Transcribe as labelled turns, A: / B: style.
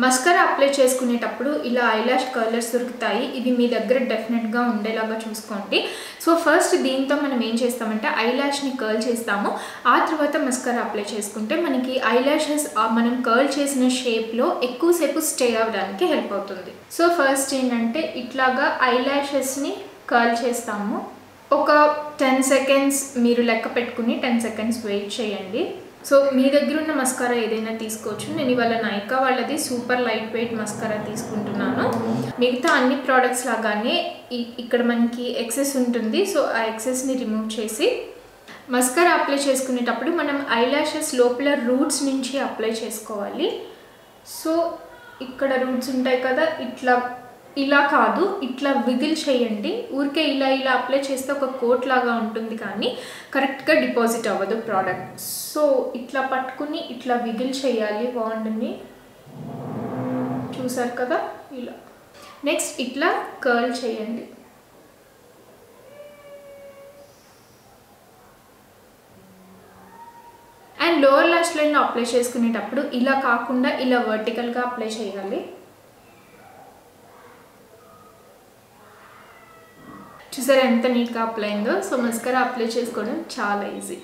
A: Mascara apply చేసుకునేటప్పుడు ఇలా eyelash కర్లర్స్ దొరుకుతాయి. ఇవి మీ దగ్గర డెఫినెట్గా ఉండేలాగా చూసుకోండి. సో ఫస్ట్ దీంతో మనం ఏం చేస్తామంటే ఐలాష్ని కర్ల్ చేస్తాము. ఆ తర్వాత మస్కరా అప్లై చేసుకుంటే మనకి ఐలాషెస్ మనం కర్ల్ చేసిన షేప్లో ఎక్కువసేపు స్టే అవ్వడానికి హెల్ప్ అవుతుంది. సో ఫస్ట్ ఏంటంటే ఇట్లాగా ఐలాషెస్ని కర్ల్ చేస్తాము. ఒక 10 సెకండ్స్ మీరు లెక్క పెట్టుకుని 10 సెకండ్స్ వెయిట్ చేయండి. సో మీ దగ్గర ఉన్న మస్కారా ఏదైనా తీసుకోవచ్చు. నేను ఇవాళ నైకా వాళ్ళది సూపర్ లైట్ వెయిట్ మస్కారా తీసుకుంటున్నాను. మిగతా అన్ని ప్రోడక్ట్స్ లాగానే ఇక్కడ మనకి ఎక్సెస్ ఉంటుంది. సో ఆ ఎక్సెస్ని రిమూవ్ చేసి మస్కారా అప్లై చేసుకునేటప్పుడు మనం ఐలాషెస్ లోపల రూట్స్ నుంచి అప్లై చేసుకోవాలి. సో ఇక్కడ రూట్స్ ఉంటాయి కదా, ఇలా కాదు, ఇట్లా విగిల్ చేయండి. ఊరికే ఇలా అప్లై చేస్తే ఒక కోట్ లాగా ఉంటుంది కానీ కరెక్ట్గా డిపాజిట్ అవ్వదు ప్రోడక్ట్. సో ఇట్లా పట్టుకుని ఇట్లా విగిల్ చేయాలి వాండ్ని. చూసారు కదా ఇలా. నెక్స్ట్ ఇట్లా కర్ల్ చేయండి. అండ్ లోవర్ లాష్ లైన్లో అప్లై చేసుకునేటప్పుడు ఇలా కాకుండా ఇలా వర్టికల్గా అప్లై చేయాలి. చూసారా ఎంత నీట్గా అప్లై అయిందో. సో మస్కరా అప్లై చేసుకోవడం చాలా ఈజీ.